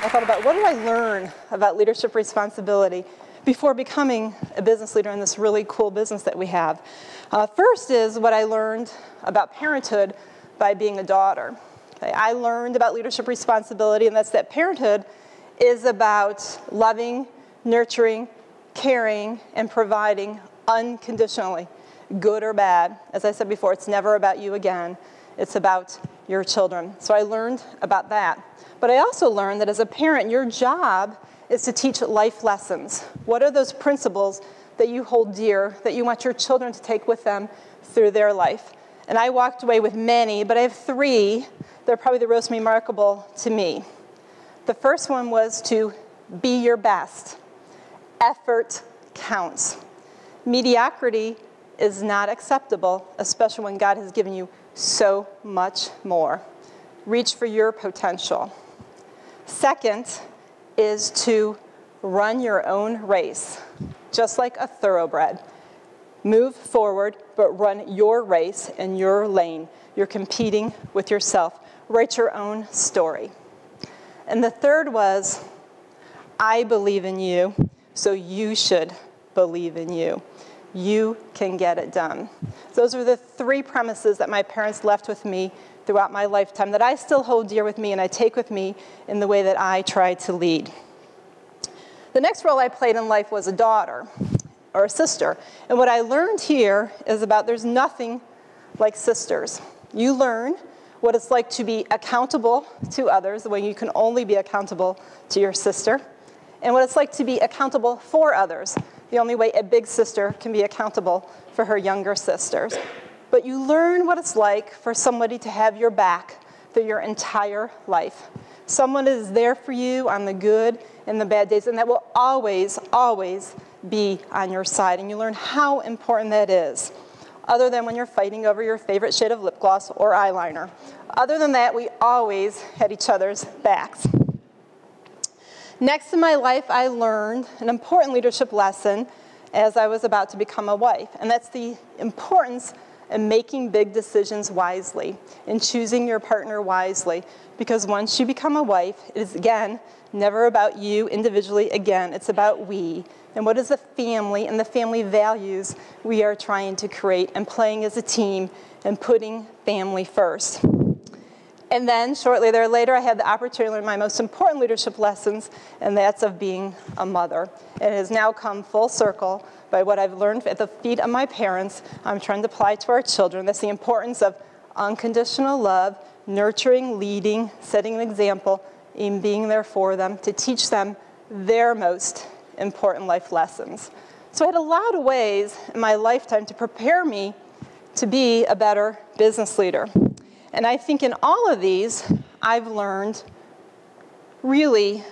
I thought about, what did I learn about leadership responsibility before becoming a business leader in this really cool business that we have? First is what I learned about parenthood by being a daughter. Okay, I learned about leadership responsibility, and that's that parenthood is about loving, nurturing, caring, and providing unconditionally, good or bad. As I said before, it's never about you again. It's about your children. So I learned about that. But I also learned that as a parent, your job is to teach life lessons. What are those principles that you hold dear, that you want your children to take with them through their life? And I walked away with many, but I have 3 that are probably the most remarkable to me. The first one was to be your best. Effort counts. Mediocrity is not acceptable, especially when God has given you so much more. Reach for your potential. Second is to run your own race, just like a thoroughbred. Move forward, but run your race in your lane. You're competing with yourself. Write your own story. And the third was, I believe in you, so you should believe in you. You can get it done. Those are the 3 premises that my parents left with me throughout my lifetime that I still hold dear with me and I take with me in the way that I try to lead. The next role I played in life was a daughter or a sister. And what I learned here is about there's nothing like sisters. You learn what it's like to be accountable to others, the way you can only be accountable to your sister, and what it's like to be accountable for others, the only way a big sister can be accountable for her younger sisters. But you learn what it's like for somebody to have your back through your entire life. Someone is there for you on the good and the bad days, and that will always, always be on your side. And you learn how important that is, other than when you're fighting over your favorite shade of lip gloss or eyeliner. Other than that, we always had each other's backs. Next in my life, I learned an important leadership lesson as I was about to become a wife, and that's the importance and making big decisions wisely and choosing your partner wisely. Because once you become a wife, it is, again, never about you individually again. It's about we. And what is the family and the family values we are trying to create and playing as a team and putting family first. And then shortly later, I had the opportunity to learn my most important leadership lessons, and that's of being a mother. And it has now come full circle by what I've learned at the feet of my parents. I'm trying to apply to our children. That's the importance of unconditional love, nurturing, leading, setting an example, and being there for them to teach them their most important life lessons. So I had a lot of ways in my lifetime to prepare me to be a better business leader. And I think in all of these, I've learned really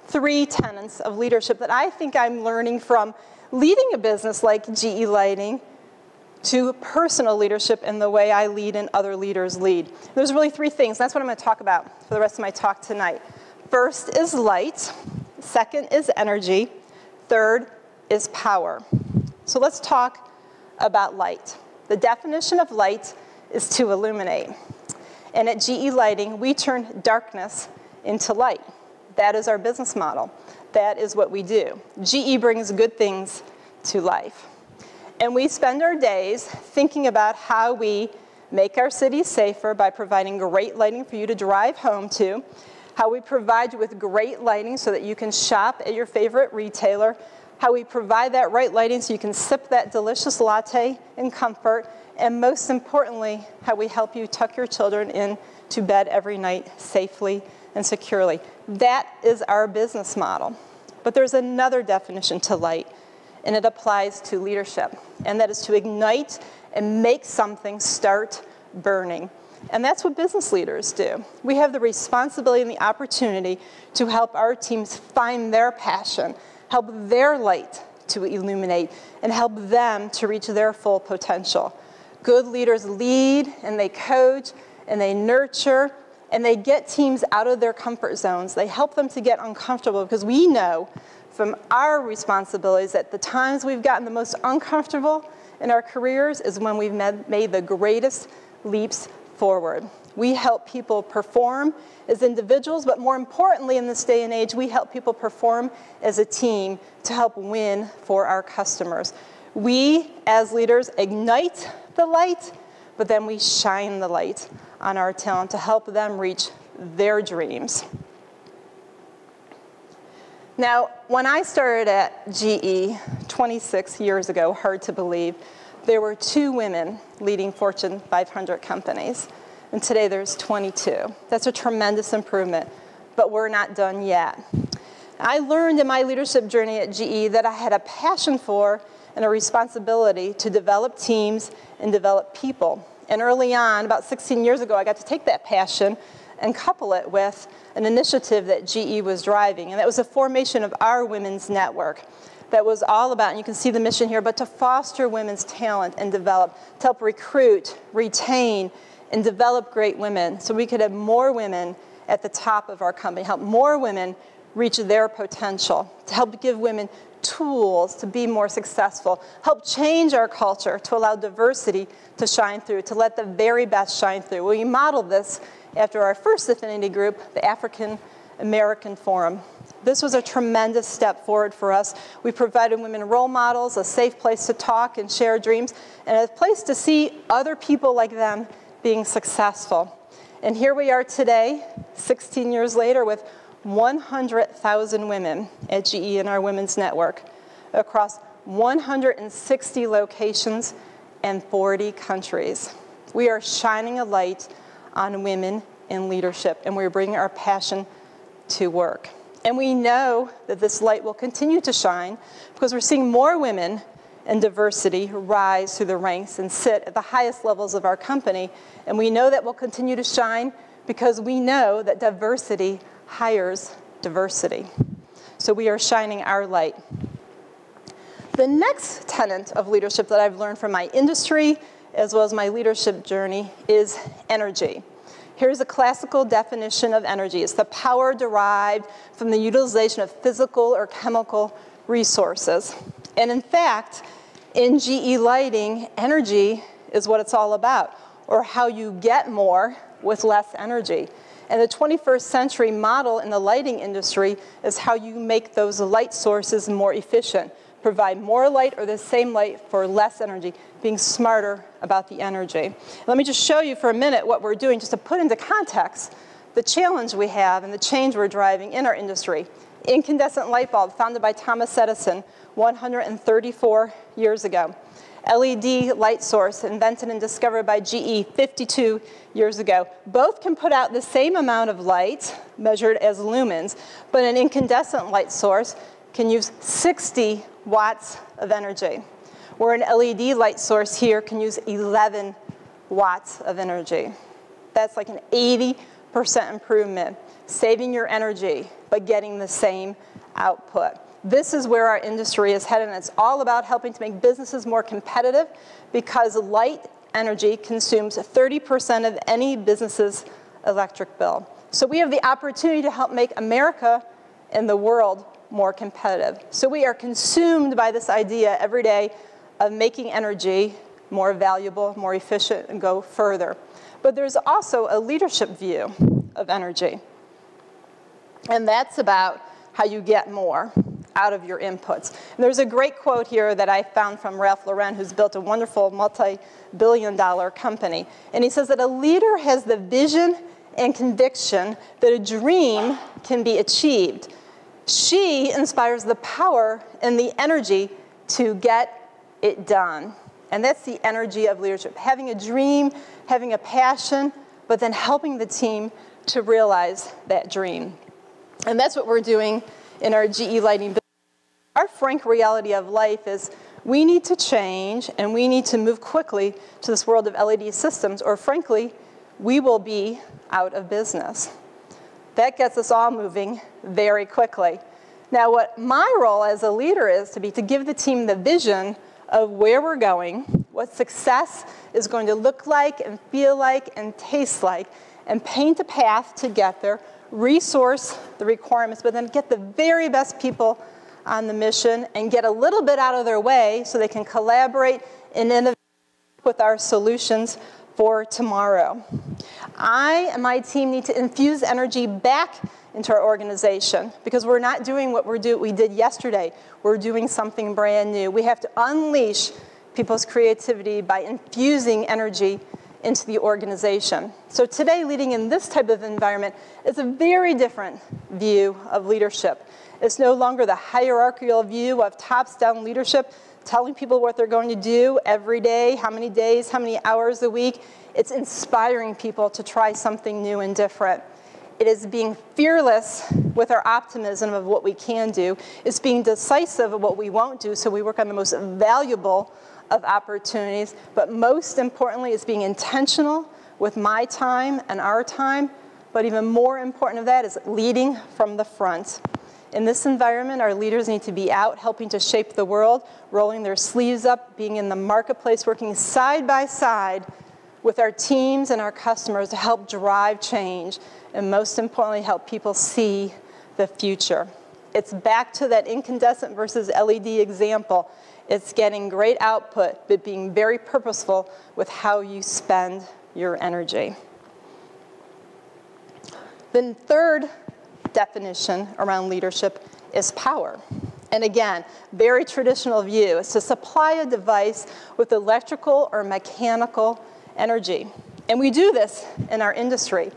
3 tenets of leadership that I think I'm learning from leading a business like GE Lighting to personal leadership in the way I lead and other leaders lead. There's really 3 things. That's what I'm going to talk about for the rest of my talk tonight. First is light. Second is energy. Third is power. So let's talk about light. The definition of light is to illuminate. And at GE Lighting, we turn darkness into light. That is our business model. That is what we do. GE brings good things to life. And we spend our days thinking about how we make our cities safer by providing great lighting for you to drive home to, how we provide you with great lighting so that you can shop at your favorite retailer, how we provide that right lighting so you can sip that delicious latte in comfort, and most importantly, how we help you tuck your children in to bed every night safely and securely. That is our business model. But there's another definition to light, and it applies to leadership, and that is to ignite and make something start burning. And that's what business leaders do. We have the responsibility and the opportunity to help our teams find their passion, help their light to illuminate, and help them to reach their full potential. Good leaders lead, and they coach, and they nurture, and they get teams out of their comfort zones. They help them to get uncomfortable, because we know from our responsibilities that the times we've gotten the most uncomfortable in our careers is when we've made the greatest leaps forward. We help people perform as individuals, but more importantly in this day and age, we help people perform as a team to help win for our customers. We, as leaders, ignite the light, but then we shine the light on our talent to help them reach their dreams. Now, when I started at GE 26 years ago, hard to believe, there were 2 women leading Fortune 500 companies. And today there's 22. That's a tremendous improvement, but we're not done yet. I learned in my leadership journey at GE that I had a passion for and a responsibility to develop teams and develop people. And early on, about 16 years ago, I got to take that passion and couple it with an initiative that GE was driving, and that was the formation of our women's network. That was all about, and you can see the mission here, but to foster women's talent and develop, to help recruit, retain, and develop great women so we could have more women at the top of our company, help more women reach their potential, to help give women tools to be more successful, help change our culture to allow diversity to shine through, to let the very best shine through. We modeled this after our first affinity group, the African American Forum. This was a tremendous step forward for us. We provided women role models, a safe place to talk and share dreams, and a place to see other people like them being successful. And here we are today, 16 years later, with 100,000 women at GE in our women's network across 160 locations and 40 countries. We are shining a light on women in leadership, and we're bringing our passion to work. And we know that this light will continue to shine because we're seeing more women and diversity rise through the ranks and sit at the highest levels of our company. And we know that will continue to shine because we know that diversity hires diversity. So we are shining our light. The next tenet of leadership that I've learned from my industry as well as my leadership journey is energy. Here's a classical definition of energy. It's the power derived from the utilization of physical or chemical resources. And in fact, in GE Lighting, energy is what it's all about, or how you get more with less energy. And the 21st century model in the lighting industry is how you make those light sources more efficient, provide more light or the same light for less energy, being smarter about the energy. Let me just show you for a minute what we're doing just to put into context the challenge we have and the change we're driving in our industry. Incandescent light bulb, founded by Thomas Edison 134 years ago. LED light source, invented and discovered by GE 52 years ago. Both can put out the same amount of light, measured as lumens, but an incandescent light source can use 60 watts of energy, where an LED light source here can use 11 watts of energy. That's like an 80% improvement, saving your energy, but getting the same output. This is where our industry is headed, and it's all about helping to make businesses more competitive because light energy consumes 30% of any business's electric bill. So we have the opportunity to help make America and the world more competitive. So we are consumed by this idea every day of making energy more valuable, more efficient, and go further. But there's also a leadership view of energy. And that's about how you get more out of your inputs. And there's a great quote here that I found from Ralph Lauren, who's built a wonderful multi-billion-dollar company. And he says that a leader has the vision and conviction that a dream can be achieved. She inspires the power and the energy to get it done. And that's the energy of leadership. Having a dream, having a passion, but then helping the team to realize that dream. And that's what we're doing in our GE Lighting business. Our frank reality of life is we need to change and we need to move quickly to this world of LED systems, or frankly, we will be out of business. That gets us all moving very quickly. Now, what my role as a leader is to give the team the vision of where we're going, what success is going to look like and feel like and taste like, and paint a path to get there, resource the requirements, but then get the very best people on the mission and get a little bit out of their way so they can collaborate and innovate with our solutions for tomorrow. I and my team need to infuse energy back into our organization because we're not doing what we did yesterday. We're doing something brand new. We have to unleash people's creativity by infusing energy into the organization. So today, leading in this type of environment is a very different view of leadership. It's no longer the hierarchical view of tops-down leadership, telling people what they're going to do every day, how many days, how many hours a week. It's inspiring people to try something new and different. It is being fearless with our optimism of what we can do. It's being decisive of what we won't do, so we work on the most valuable of opportunities. But most importantly, it's being intentional with my time and our time. But even more important of that is leading from the front. In this environment, our leaders need to be out helping to shape the world, rolling their sleeves up, being in the marketplace, working side by side with our teams and our customers to help drive change, and most importantly, help people see the future. It's back to that incandescent versus LED example. It's getting great output, but being very purposeful with how you spend your energy. The third definition around leadership is power. And again, very traditional view is to supply a device with electrical or mechanical energy. And we do this in our industry.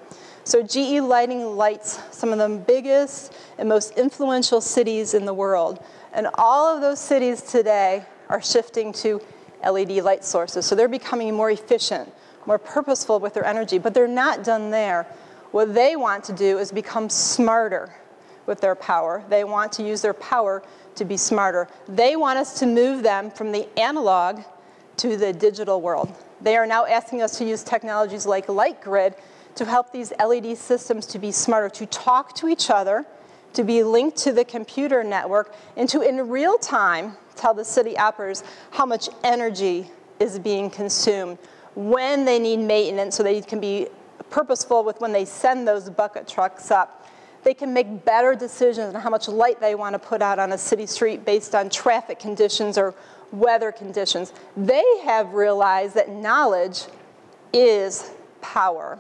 So GE Lighting lights some of the biggest and most influential cities in the world. And all of those cities today are shifting to LED light sources. So they're becoming more efficient, more purposeful with their energy. But they're not done there. What they want to do is become smarter with their power. They want to use their power to be smarter. They want us to move them from the analog to the digital world. They are now asking us to use technologies like LightGrid to help these LED systems to be smarter, to talk to each other, to be linked to the computer network, and to, in real time, tell the city operators how much energy is being consumed, when they need maintenance so they can be purposeful with when they send those bucket trucks up. They can make better decisions on how much light they want to put out on a city street based on traffic conditions or weather conditions. They have realized that knowledge is power.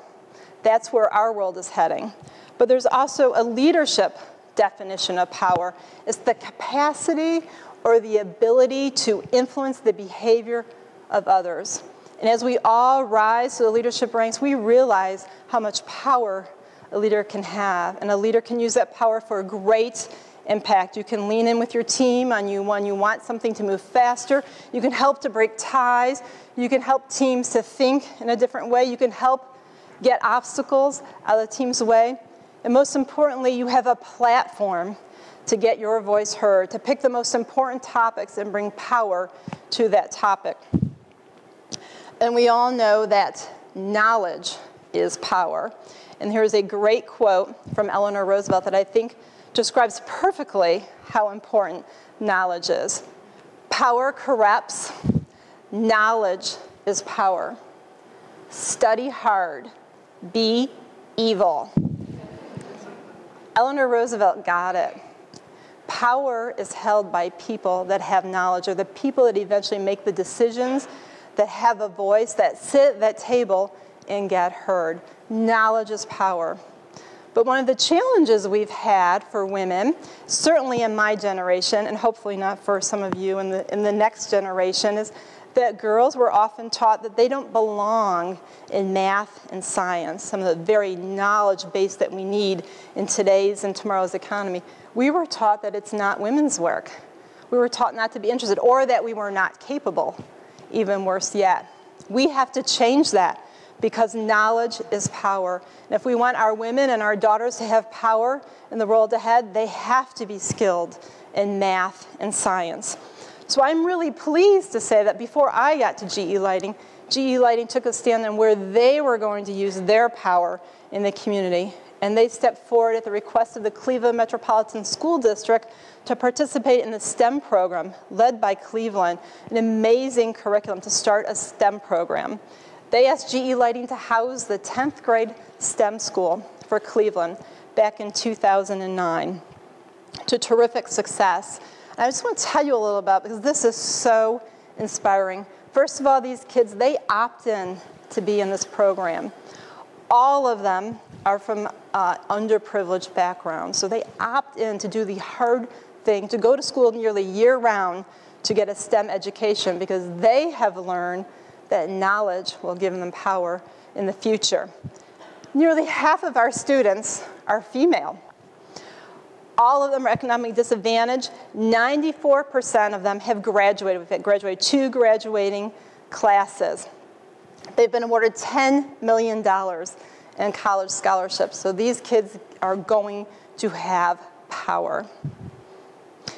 That's where our world is heading. But there's also a leadership definition of power. It's the capacity or the ability to influence the behavior of others. And as we all rise to the leadership ranks, we realize how much power a leader can have. And a leader can use that power for a great impact. You can lean in with your team when you want something to move faster. You can help to break ties. You can help teams to think in a different way. You can help get obstacles out of the team's way. And most importantly, you have a platform to get your voice heard, to pick the most important topics and bring power to that topic. And we all know that knowledge is power. And here's a great quote from Eleanor Roosevelt that I think describes perfectly how important knowledge is. Power corrupts. Knowledge is power. Study hard. Be evil. Eleanor Roosevelt got it. Power is held by people that have knowledge, or the people that eventually make the decisions, that have a voice, that sit at that table and get heard. Knowledge is power. But one of the challenges we've had for women, certainly in my generation, and hopefully not for some of you in the next generation, is that girls were often taught that they don't belong in math and science, some of the very knowledge base that we need in today's and tomorrow's economy. We were taught that it's not women's work. We were taught not to be interested, or that we were not capable, even worse yet. We have to change that, because knowledge is power. And if we want our women and our daughters to have power in the world ahead, they have to be skilled in math and science. So I'm really pleased to say that before I got to GE Lighting took a stand on where they were going to use their power in the community. And they stepped forward at the request of the Cleveland Metropolitan School District to participate in the STEM program led by Cleveland, an amazing curriculum to start a STEM program. They asked GE Lighting to house the 10th grade STEM school for Cleveland back in 2009 to terrific success. And I just want to tell you a little about, because this is so inspiring. First of all, these kids, they opt in to be in this program. All of them are from underprivileged backgrounds, so they opt in to do the hard thing, to go to school nearly year-round to get a STEM education because they have learned that knowledge will give them power in the future. Nearly half of our students are female. All of them are economically disadvantaged. 94% of them have graduated. We've had graduated 2 graduating classes. They've been awarded $10 million in college scholarships. So these kids are going to have power.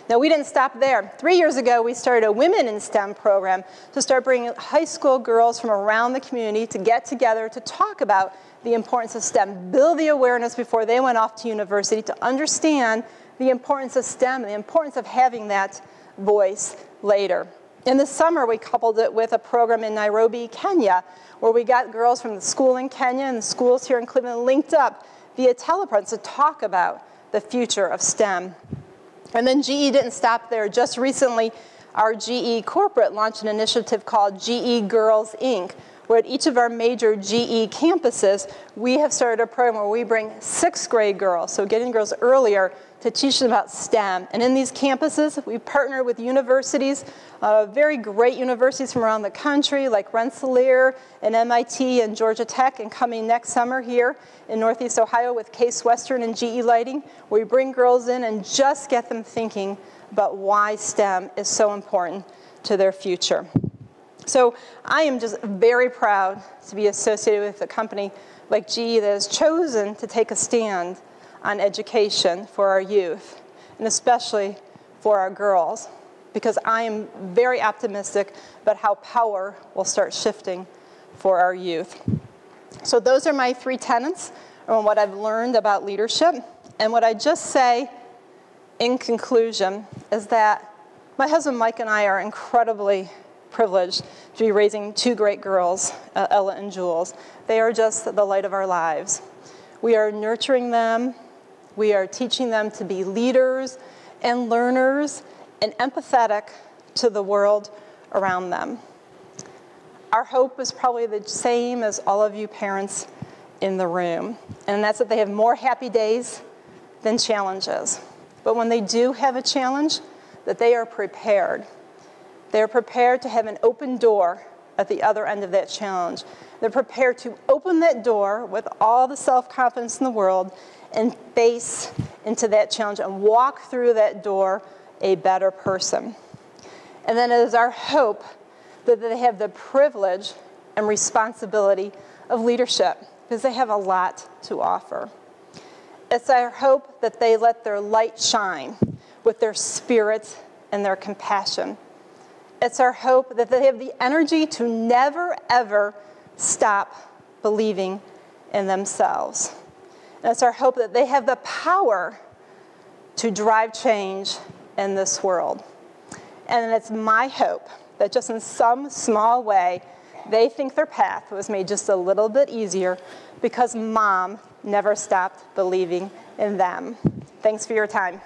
Now, we didn't stop there. 3 years ago, we started a Women in STEM program to start bringing high school girls from around the community to get together to talk about the importance of STEM, build the awareness before they went off to university to understand the importance of STEM and the importance of having that voice later. In the summer, we coupled it with a program in Nairobi, Kenya, where we got girls from the school in Kenya and the schools here in Cleveland linked up via telepresence to talk about the future of STEM. And then GE didn't stop there. Just recently, our GE corporate launched an initiative called GE Girls, Inc., where at each of our major GE campuses, we have started a program where we bring 6th grade girls, so getting girls earlier, to teach them about STEM. And in these campuses, we partner with universities, very great universities from around the country, like Rensselaer and MIT and Georgia Tech, and coming next summer here in Northeast Ohio with Case Western and GE Lighting, where we bring girls in and just get them thinking about why STEM is so important to their future. So I am just very proud to be associated with a company like GE that has chosen to take a stand on education for our youth, and especially for our girls, because I am very optimistic about how power will start shifting for our youth. So those are my 3 tenets on what I've learned about leadership. And what I just say in conclusion is that my husband Mike and I are incredibly privileged to be raising 2 great girls, Ella and Jules. They are just the light of our lives. We are nurturing them. We are teaching them to be leaders and learners and empathetic to the world around them. Our hope is probably the same as all of you parents in the room, and that's that they have more happy days than challenges. But when they do have a challenge, that they are prepared. They are prepared to have an open door at the other end of that challenge. They're prepared to open that door with all the self-confidence in the world and face into that challenge and walk through that door a better person. And then it is our hope that they have the privilege and responsibility of leadership, because they have a lot to offer. It's our hope that they let their light shine with their spirit and their compassion. It's our hope that they have the energy to never, ever stop believing in themselves. And it's our hope that they have the power to drive change in this world. And it's my hope that just in some small way, they think their path was made just a little bit easier because Mom never stopped believing in them. Thanks for your time.